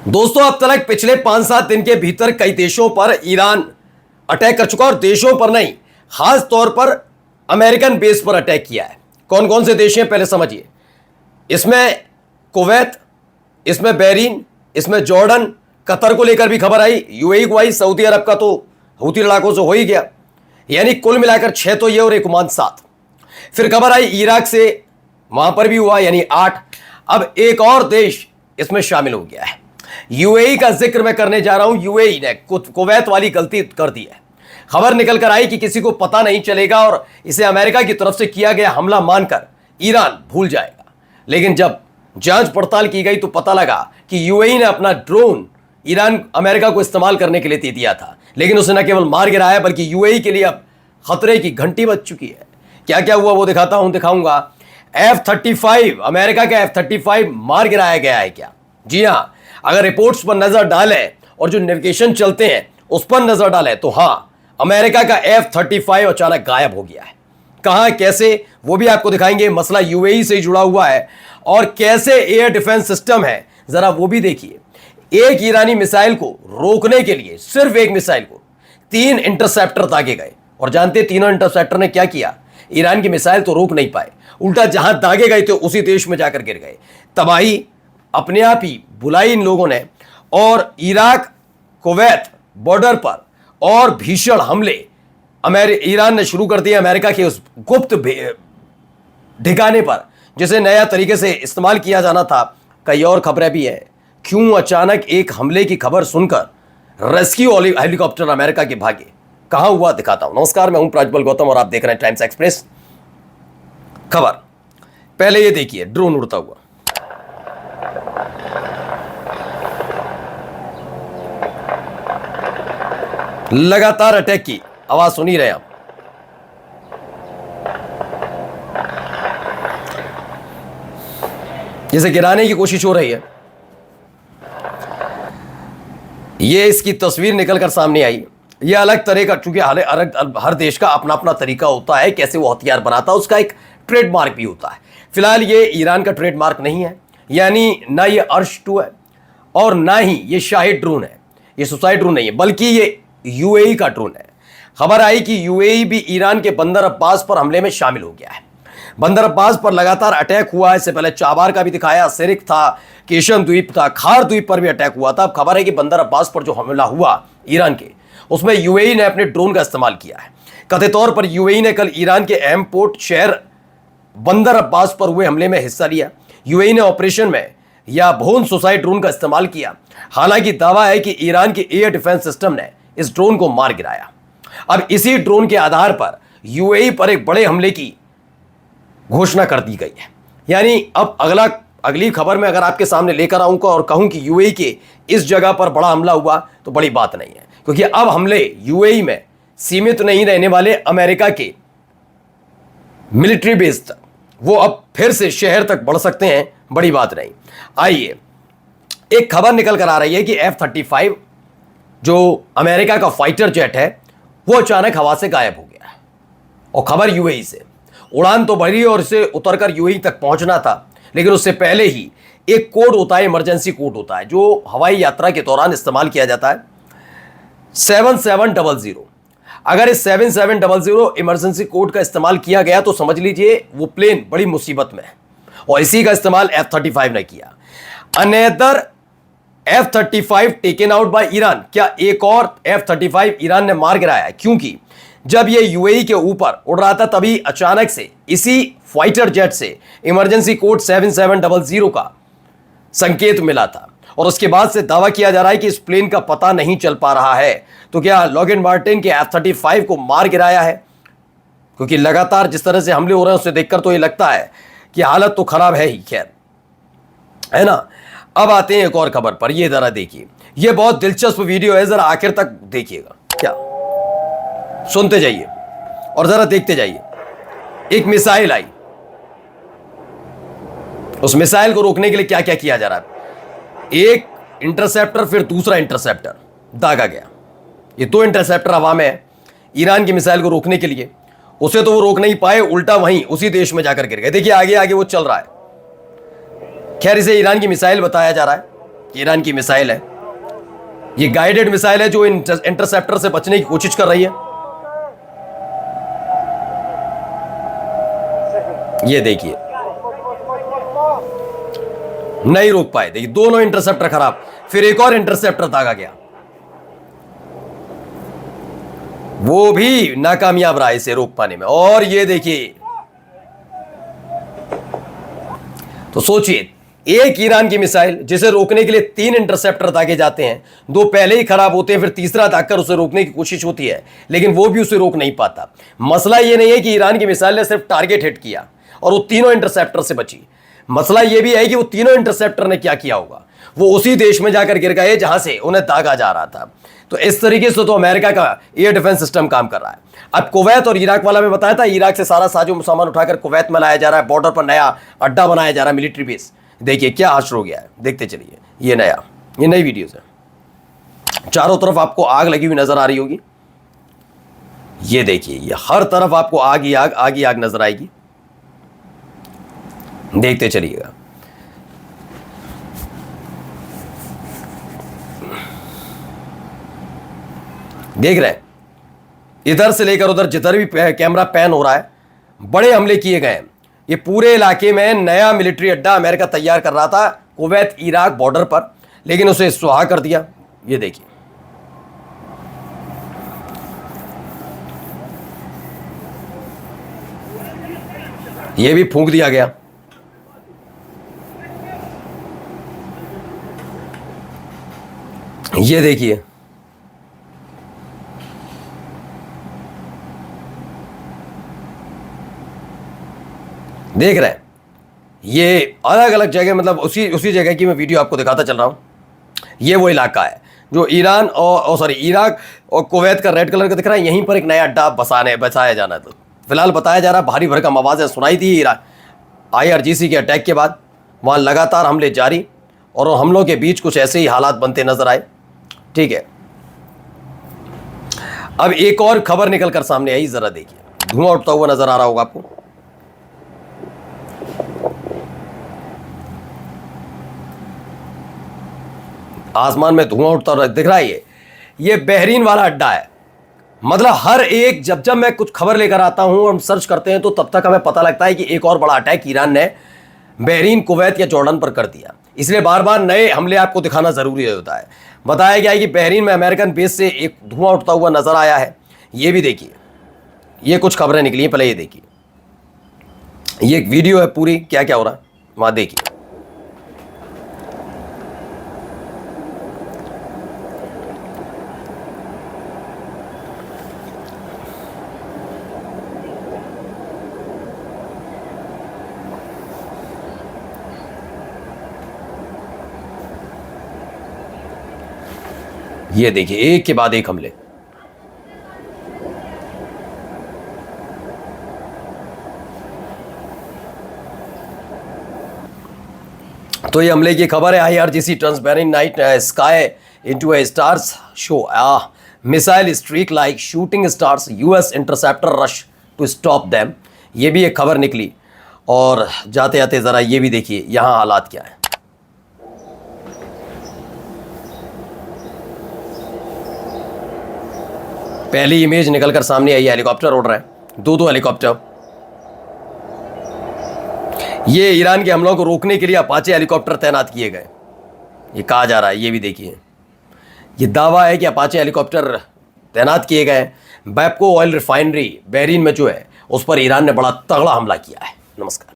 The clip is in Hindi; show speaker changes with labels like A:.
A: दोस्तों, अब तक पिछले 5-7 दिन के भीतर कई देशों पर ईरान अटैक कर चुका और देशों पर नहीं, खास तौर पर अमेरिकन बेस पर अटैक किया है। कौन कौन से देश हैं पहले समझिए। इसमें कुवैत, इसमें बहरीन, इसमें जॉर्डन, कतर को लेकर भी खबर आई, यूएई को आई, सऊदी अरब का तो हूती लड़ाकों से हो ही गया, यानी कुल मिलाकर 6 तो ये और एक ओमान 7। फिर खबर आई इराक से, वहां पर भी हुआ, यानी 8। अब एक और देश इसमें शामिल हो गया है। यूएई का जिक्र मैं करने जा रहा हूं। यूएई ने कुवैत वाली गलती कर दी है। खबर निकल कर आई कि किसी को पता नहीं चलेगा और इसे अमेरिका की तरफ से किया गया हमला मानकर ईरान भूल जाएगा। लेकिन जब जांच पड़ताल की गई तो पता लगा कि यूएई ने अपना ड्रोन ईरान अमेरिका को इस्तेमाल करने के लिए दे दिया था, लेकिन उसे न केवल मार गिराया बल्कि यूएई के लिए अब खतरे की घंटी बज चुकी है। क्या क्या हुआ वो दिखाऊंगा। F-35, अमेरिका का F-35 मार गिराया गया है क्या? जी हां, अगर रिपोर्ट्स पर नजर डालें और जो नेविगेशन चलते हैं उस पर नजर डालें तो हां, अमेरिका का F-35 अचानक गायब हो गया है। कहां, कैसे, वो भी आपको दिखाएंगे। मसला यूएई से जुड़ा हुआ है और कैसे एयर डिफेंस सिस्टम है जरा वो भी देखिए। एक ईरानी मिसाइल को रोकने के लिए, सिर्फ एक मिसाइल को 3 इंटरसेप्टर दागे गए और जानते तीनों इंटरसेप्टर ने क्या किया? ईरान की मिसाइल तो रोक नहीं पाए, उल्टा जहां दागे गए थे उसी देश में जाकर गिर गए। तबाही अपने आप ही बुलाई इन लोगों ने। और इराक कुवैत बॉर्डर पर और भीषण हमले ईरान ने शुरू कर दिए अमेरिका के उस गुप्त ठिकाने पर जिसे नया तरीके से इस्तेमाल किया जाना था। कई और खबरें भी है, क्यों अचानक एक हमले की खबर सुनकर रेस्क्यू हेलीकॉप्टर अमेरिका के भागे, कहां हुआ दिखाता हूं। नमस्कार, मैं हूं प्रज्वल गौतम और आप देख रहे हैं टाइम्स एक्सप्रेस। खबर पहले ये देखिए, ड्रोन उड़ता हुआ। लगातार अटैक की आवाज सुन ही रहे आप। जिसे गिराने की कोशिश हो रही है, ये इसकी तस्वीर निकलकर सामने आई। ये अलग तरह का, चूंकि हर देश का अपना अपना तरीका होता है कैसे वो हथियार बनाता है, उसका एक ट्रेडमार्क भी होता है। फिलहाल ये ईरान का ट्रेडमार्क नहीं है, यानी ना ये अर्श 2 है और ना ही ये शाहिद ड्रोन है, ये सुसाइड ड्रोन नहीं है, बल्कि ये यूएई का ड्रोन है। खबर आई कि यूएई भी ईरान के बंदर अब्बास पर हमले में शामिल हो गया है। बंदर अब्बास पर लगातार अटैक हुआ है। इससे पहले चाबार का भी दिखाया, सिरिक था, केशम द्वीप था, खार द्वीप पर भी अटैक हुआ था। अब खबर है कि बंदर अब्बास पर जो हमला हुआ ईरान के, उसमें यूएई ने अपने ड्रोन का इस्तेमाल किया है। कथित तौर पर यूएई ने कल ईरान के अहम पोर्ट शहर बंदर अब्बास पर हुए हमले में हिस्सा लिया। यूएई ने ऑपरेशन में या भोन सुसाइड ड्रोन का इस्तेमाल किया। हालांकि दावा है कि ईरान के एयर डिफेंस सिस्टम ने इस ड्रोन को मार गिराया। अब इसी ड्रोन के आधार पर यूएई पर एक बड़े हमले की घोषणा कर दी गई है। यानी अब अगली खबर में अगर आपके सामने लेकर आऊंगा और कहूं कि यूएई के इस जगह पर बड़ा हमला हुआ तो बड़ी बात नहीं है, क्योंकि अब हमले यूएई में सीमित नहीं रहने वाले। अमेरिका के मिलिट्री बेस तक वो अब फिर से शहर तक बढ़ सकते हैं, बड़ी बात नहीं। आइए, एक खबर निकल कर आ रही है कि F-35 जो अमेरिका का फाइटर जेट है वो अचानक हवा से गायब हो गया है। और खबर यूएई से, उड़ान तो भरी और इसे उतरकर यूएई तक पहुंचना था, लेकिन उससे पहले ही एक कोड होता है, इमरजेंसी कोड होता है, जो हवाई यात्रा के दौरान इस्तेमाल किया जाता है, 7700। अगर इस 7700 इमरजेंसी कोड का इस्तेमाल किया गया तो समझ लीजिए वो प्लेन बड़ी मुसीबत में है। और इसी का इस्तेमाल F-35 ने किया। Another F-35 taken out by Iran. क्या एक और F-35 ईरान ने मार गिराया है? क्योंकि जब ये यूएई के ऊपर उड़ रहा था तभी अचानक से इसी फाइटर जेट से इमरजेंसी कोड 7700 का संकेत मिला था और उसके बाद से दावा किया जा रहा है कि इस प्लेन का पता नहीं चल पा रहा है। तो क्या लॉकहीड मार्टिन के F-35 को मार गिराया है? क्योंकि लगातार जिस तरह से हमले हो रहे हैं उससे देखकर तो ये लगता है कि हालत तो खराब है ही, खैर, है ना। अब आते हैं एक और खबर पर। ये जरा देखिए, ये बहुत दिलचस्प वीडियो है, जरा आखिर तक देखिएगा। क्या, सुनते जाइए और जरा देखते जाइए। एक मिसाइल आई, उस मिसाइल को रोकने के लिए क्या क्या किया जा रहा है। एक इंटरसेप्टर, फिर दूसरा इंटरसेप्टर दागा गया। ये 2 इंटरसेप्टर हवा में है ईरान की मिसाइल को रोकने के लिए। उसे तो वो रोक नहीं पाए, उल्टा वहीं उसी देश में जाकर गिर गए। देखिए आगे आगे वो चल रहा है। खैर, इसे ईरान की मिसाइल बताया जा रहा है ईरान की मिसाइल है, ये गाइडेड मिसाइल है जो इंटरसेप्टर से बचने की कोशिश कर रही है। ये देखिए, नहीं रोक पाए। देखिए दोनों इंटरसेप्टर खराब, फिर एक और इंटरसेप्टर दागा गया, वो भी नाकामयाब रहा इसे रोक पाने में। और ये देखिए, तो सोचिए, एक ईरान की मिसाइल जिसे रोकने के लिए 3 इंटरसेप्टर दागे जाते हैं, 2 पहले ही खराब होते हैं, फिर तीसरा दागकर उसे रोकने की कोशिश होती है, लेकिन वो भी उसे रोक नहीं पाता। मसला ये नहीं है कि ईरान की मिसाइल ने सिर्फ टारगेट हिट किया और वो तीनों इंटरसेप्टर से बची, मसला यह भी है कि वो तीनों इंटरसेप्टर ने क्या किया होगा, वो उसी देश में जाकर गिर गए जहां से उन्हें दागा जा रहा था। तो इस तरीके से तो अमेरिका का एयर डिफेंस सिस्टम काम कर रहा है। अब कुवैत और इराक वाला मैं बताया था, इराक से सारा साजो सामान उठाकर कुवैत में लाया जा रहा है, बॉर्डर पर नया अड्डा बनाया जा रहा है, मिलिट्री बेस। देखिए क्या हाशर हो गया है, देखते चलिए। ये नई वीडियोस है, चारों तरफ आपको आग लगी हुई नजर आ रही होगी। ये देखिए, ये हर तरफ आपको आग ही आग नजर आएगी, देखते चलिएगा। देख रहे हैं, इधर से लेकर उधर जिधर भी कैमरा पैन हो रहा है, बड़े हमले किए गए हैं। ये पूरे इलाके में नया मिलिट्री अड्डा अमेरिका तैयार कर रहा था कुवैत इराक बॉर्डर पर, लेकिन उसे सुहा कर दिया। ये देखिए, ये भी फूंक दिया गया। ये देखिए, देख रहे हैं, ये अलग अलग जगह, मतलब उसी जगह की मैं वीडियो आपको दिखाता चल रहा हूं। ये वो इलाका है जो ईरान और इराक और कुवैत का रेड कलर का दिख रहा है। यहीं पर एक नया अड्डा बसाया जाना है। तो फिलहाल बताया जा रहा है, भारी भरकम आवाज़ें सुनाई थी इराक IRGC के अटैक के बाद। वहाँ लगातार हमले जारी और हमलों के बीच कुछ ऐसे ही हालात बनते नजर आए। ठीक है, अब एक और खबर निकल कर सामने आई, जरा देखिए। धुआं उठता हुआ नजर आ रहा होगा आपको। आसमान में धुआं उठता दिख रहा है। ये बहरीन वाला अड्डा है। मतलब हर एक, जब मैं कुछ खबर लेकर आता हूं और हम सर्च करते हैं, तो तब तक हमें पता लगता है कि एक और बड़ा अटैक ईरान ने बहरीन, कुवैत या जॉर्डन पर कर दिया। इसलिए बार बार नए हमले आपको दिखाना जरूरी होता है। बताया गया है कि बहरीन में अमेरिकन बेस से एक धुआं उठता हुआ नजर आया है। ये भी देखिए, ये कुछ खबरें निकली हैं, पहले ये देखिए। ये एक वीडियो है पूरी, क्या क्या हो रहा है वहां देखिए। ये देखिए, एक के बाद एक हमले। तो ये हमले की खबर है। IRGC transparent night sky into a stars show missile streak like shooting stars, US interceptor rush to stop them. ये भी एक खबर निकली। और जाते जाते जरा ये भी देखिए यहां हालात क्या है। पहली इमेज निकलकर सामने आई है, हेलीकॉप्टर उड़ रहे हैं, 2 हेलीकॉप्टर। ये ईरान के हमलों को रोकने के लिए अपाचे हेलीकॉप्टर तैनात किए गए, ये कहा जा रहा है। ये भी देखिए, ये दावा है कि अपाचे हेलीकॉप्टर तैनात किए गए। बैपको ऑयल रिफाइनरी बहरीन में जो है, उस पर ईरान ने बड़ा तगड़ा हमला किया है। नमस्कार।